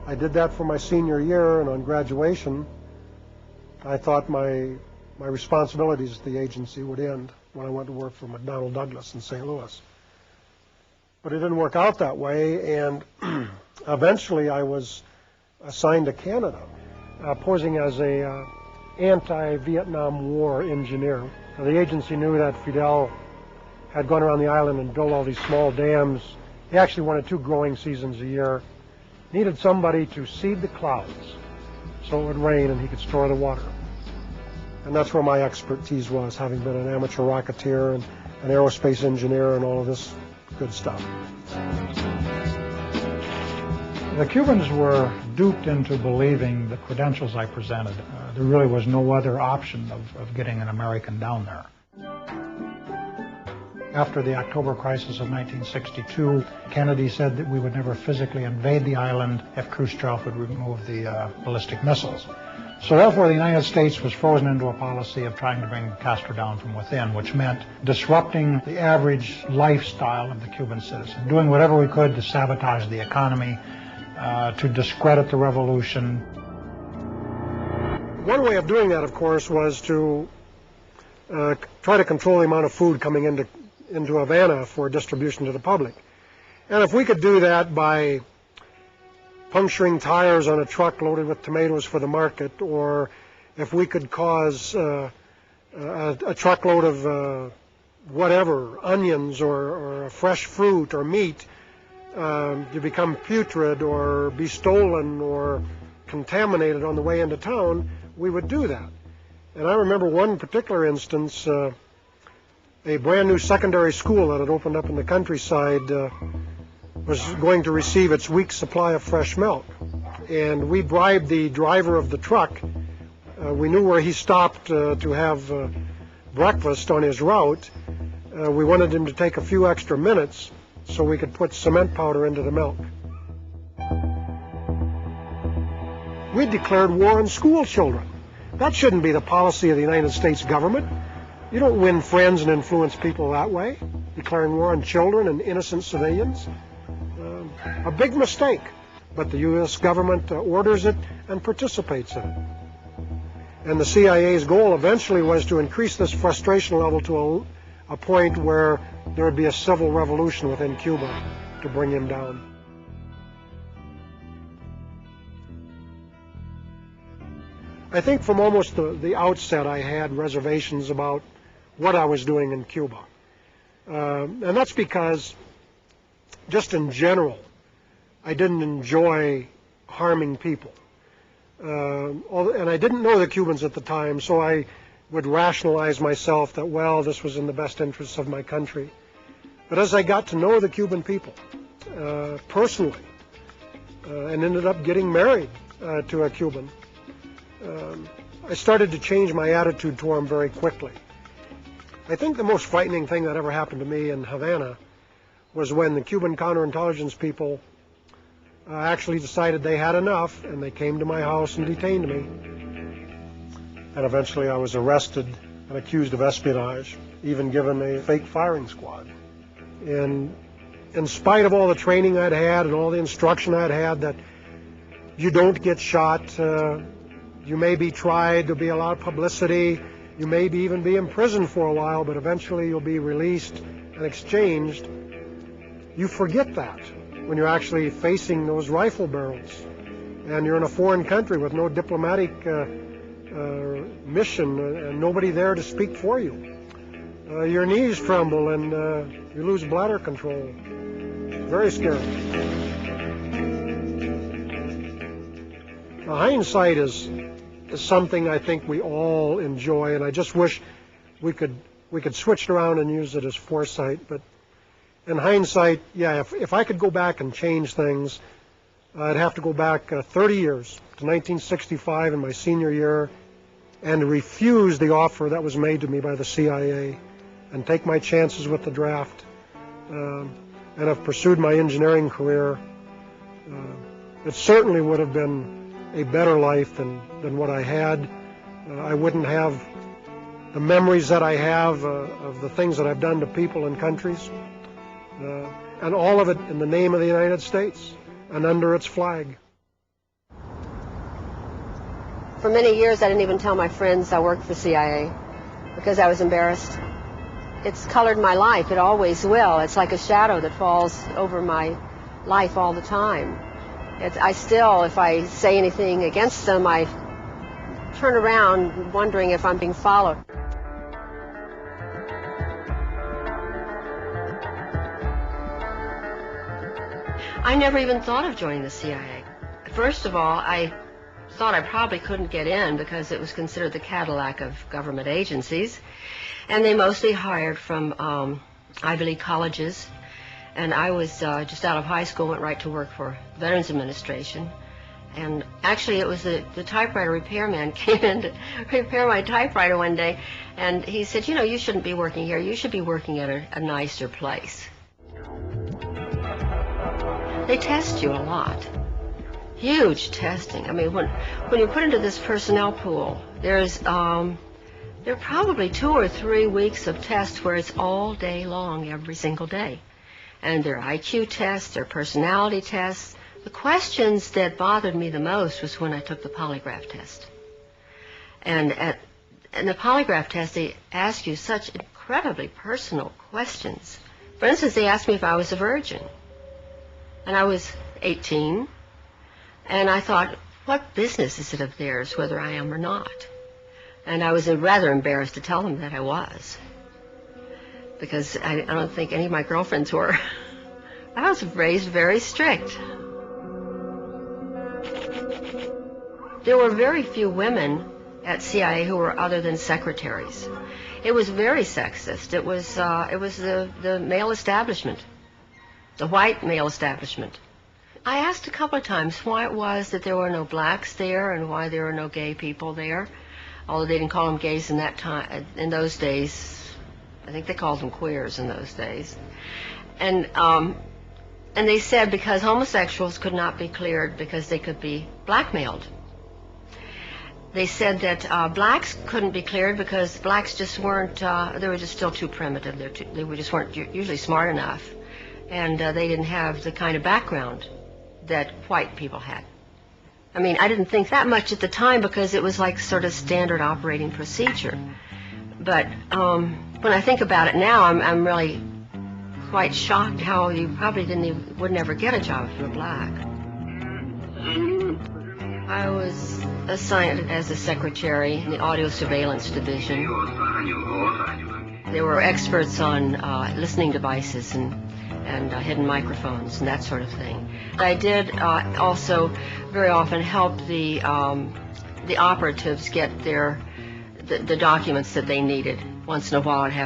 I did that for my senior year, and on graduation, I thought my responsibilities at the agency would end when I went to work for McDonnell Douglas in St. Louis. But it didn't work out that way, and eventually I was assigned to Canada, posing as a anti-Vietnam War engineer. Now, the agency knew that Fidel had gone around the island and built all these small dams. He actually wanted 2 growing seasons a year. Needed somebody to seed the clouds so it would rain and he could store the water. And that's where my expertise was, having been an amateur rocketeer and an aerospace engineer and all of this good stuff. The Cubans were duped into believing the credentials I presented. There really was no other option of getting an American down there. After the October crisis of 1962, Kennedy said that we would never physically invade the island if Khrushchev would remove the ballistic missiles. So therefore, the United States was frozen into a policy of trying to bring Castro down from within, which meant disrupting the average lifestyle of the Cuban citizen, doing whatever we could to sabotage the economy, to discredit the revolution. One way of doing that, of course, was to try to control the amount of food coming into Havana for distribution to the public. And if we could do that by puncturing tires on a truck loaded with tomatoes for the market, or if we could cause a truckload of whatever, onions or fresh fruit or meat to become putrid or be stolen or contaminated on the way into town, we would do that. And I remember one particular instance, a brand new secondary school that had opened up in the countryside was going to receive its week's supply of fresh milk. And we bribed the driver of the truck. We knew where he stopped to have breakfast on his route. We wanted him to take a few extra minutes so we could put cement powder into the milk. We declared war on school children. That shouldn't be the policy of the United States government. You don't win friends and influence people that way, declaring war on children and innocent civilians. A big mistake, but the U.S. government orders it and participates in it. And the CIA's goal eventually was to increase this frustration level to a point where there would be a civil revolution within Cuba to bring him down. I think from almost the outset I had reservations about what I was doing in Cuba. And that's because, just in general, I didn't enjoy harming people. And I didn't know the Cubans at the time, so I would rationalize myself that, well, this was in the best interests of my country. But as I got to know the Cuban people personally, and ended up getting married to a Cuban, I started to change my attitude toward them very quickly. I think the most frightening thing that ever happened to me in Havana was when the Cuban counterintelligence people actually decided they had enough, and they came to my house and detained me. And eventually I was arrested and accused of espionage, even given a fake firing squad. And in spite of all the training I'd had and all the instruction I'd had that you don't get shot, you may be tried, there'll be a lot of publicity, you may even be imprisoned for a while, but eventually you'll be released and exchanged. You forget that when you're actually facing those rifle barrels and you're in a foreign country with no diplomatic mission and nobody there to speak for you. Your knees tremble and you lose bladder control. Very scary. Now, hindsight is something I think we all enjoy, and I just wish we could switch it around and use it as foresight. But in hindsight, yeah, if I could go back and change things, I'd have to go back 30 years to 1965 in my senior year and refuse the offer that was made to me by the CIA and take my chances with the draft and have pursued my engineering career. It certainly would have been a better life than what I had. I wouldn't have the memories that I have of the things that I've done to people and countries, and all of it in the name of the United States and under its flag. For many years, I didn't even tell my friends I worked for CIA because I was embarrassed. It's colored my life. It always will. It's like a shadow that falls over my life all the time. I still, if I say anything against them, I turn around wondering if I'm being followed. I never even thought of joining the CIA. First of all, I thought I probably couldn't get in because it was considered the Cadillac of government agencies, and they mostly hired from Ivy League colleges, and I was just out of high school, went right to work for Veterans Administration. And actually it was the typewriter repairman came in to repair my typewriter one day, and he said, you know, you shouldn't be working here, you should be working at a nicer place. They test you a lot. Huge testing. I mean, when you're put into this personnel pool, there are probably 2 or 3 weeks of tests where it's all day long, every single day. And there are IQ tests, there are personality tests. The questions that bothered me the most was when I took the polygraph test. And in the polygraph test, they ask you such incredibly personal questions. For instance, they asked me if I was a virgin. And I was 18. And I thought, what business is it of theirs whether I am or not? And I was rather embarrassed to tell them that I was, because I don't think any of my girlfriends were. I was raised very strict. There were very few women at CIA who were other than secretaries. It was very sexist. It was the male establishment, the white male establishment. I asked a couple of times why it was that there were no blacks there and why there were no gay people there, although they didn't call them gays in that time. In those days, I think they called them queers in those days. And they said because homosexuals could not be cleared because they could be blackmailed. They said that blacks couldn't be cleared because blacks just weren't, they were just still too primitive. They just weren't usually smart enough. And they didn't have the kind of background that white people had. I mean, I didn't think that much at the time because it was like sort of standard operating procedure. But when I think about it now, I'm really quite shocked how you probably would never get a job if you were black. I was assigned as a secretary in the audio surveillance division. They were experts on listening devices and hidden microphones and that sort of thing. I did also very often help the operatives get the documents that they needed. Once in a while I'd have